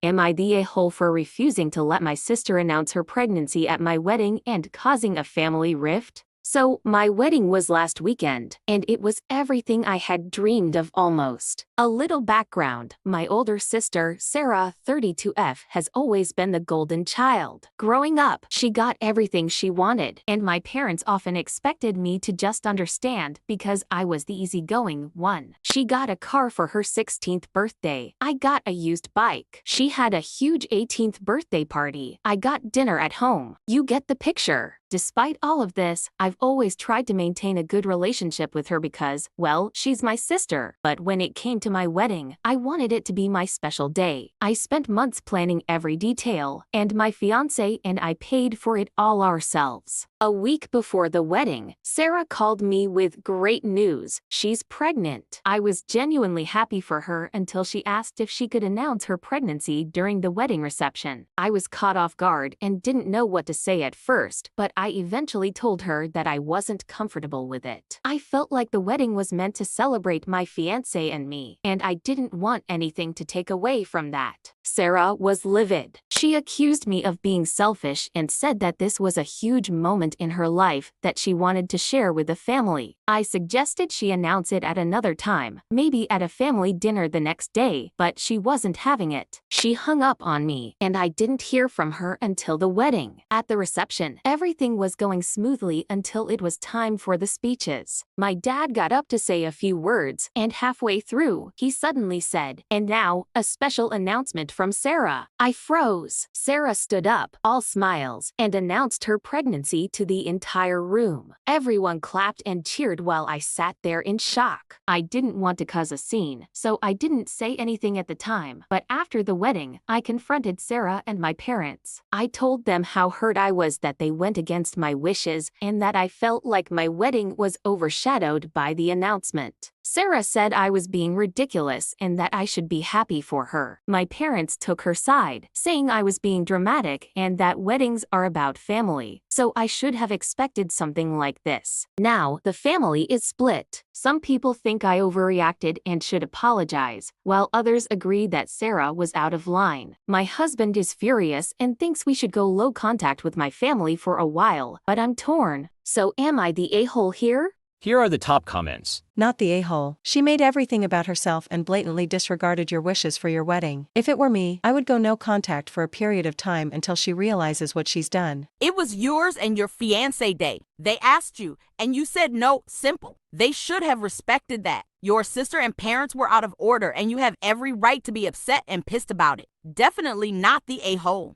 Am I the a-hole for refusing to let my sister announce her pregnancy at my wedding and causing a family rift? So, my wedding was last weekend, and it was everything I had dreamed of almost. A little background: my older sister, Sarah, 32F, has always been the golden child. Growing up, she got everything she wanted, and my parents often expected me to just understand because I was the easygoing one. She got a car for her 16th birthday. I got a used bike. She had a huge 18th birthday party. I got dinner at home. You get the picture. Despite all of this, I've always tried to maintain a good relationship with her because, well, she's my sister. But when it came to my wedding, I wanted it to be my special day. I spent months planning every detail, and my fiancé and I paid for it all ourselves. A week before the wedding, Sarah called me with great news: she's pregnant. I was genuinely happy for her until she asked if she could announce her pregnancy during the wedding reception. I was caught off guard and didn't know what to say at first, but I eventually told her that I wasn't comfortable with it. I felt like the wedding was meant to celebrate my fiancé and me, and I didn't want anything to take away from that. Sarah was livid. She accused me of being selfish and said that this was a huge moment in her life that she wanted to share with the family. I suggested she announce it at another time, maybe at a family dinner the next day, but she wasn't having it. She hung up on me, and I didn't hear from her until the wedding. At the reception, everything was going smoothly until it was time for the speeches. My dad got up to say a few words, and halfway through, he suddenly said, "And now, a special announcement from Sarah." I froze. Sarah stood up, all smiles, and announced her pregnancy to the entire room. Everyone clapped and cheered while I sat there in shock. I didn't want to cause a scene, so I didn't say anything at the time, but after the wedding, I confronted Sarah and my parents. I told them how hurt I was that they went against my wishes and that I felt like my wedding was overshadowed by the announcement. Sarah said I was being ridiculous and that I should be happy for her. My parents took her side, saying I was being dramatic and that weddings are about family, so I should have expected something like this. Now, the family is split. Some people think I overreacted and should apologize, while others agree that Sarah was out of line. My husband is furious and thinks we should go low contact with my family for a while, but I'm torn. So am I the a-hole here? Here are the top comments. Not the a-hole. She made everything about herself and blatantly disregarded your wishes for your wedding. If it were me, I would go no contact for a period of time until she realizes what she's done. It was yours and your fiancé day. They asked you, and you said no. Simple. They should have respected that. Your sister and parents were out of order, and you have every right to be upset and pissed about it. Definitely not the a-hole.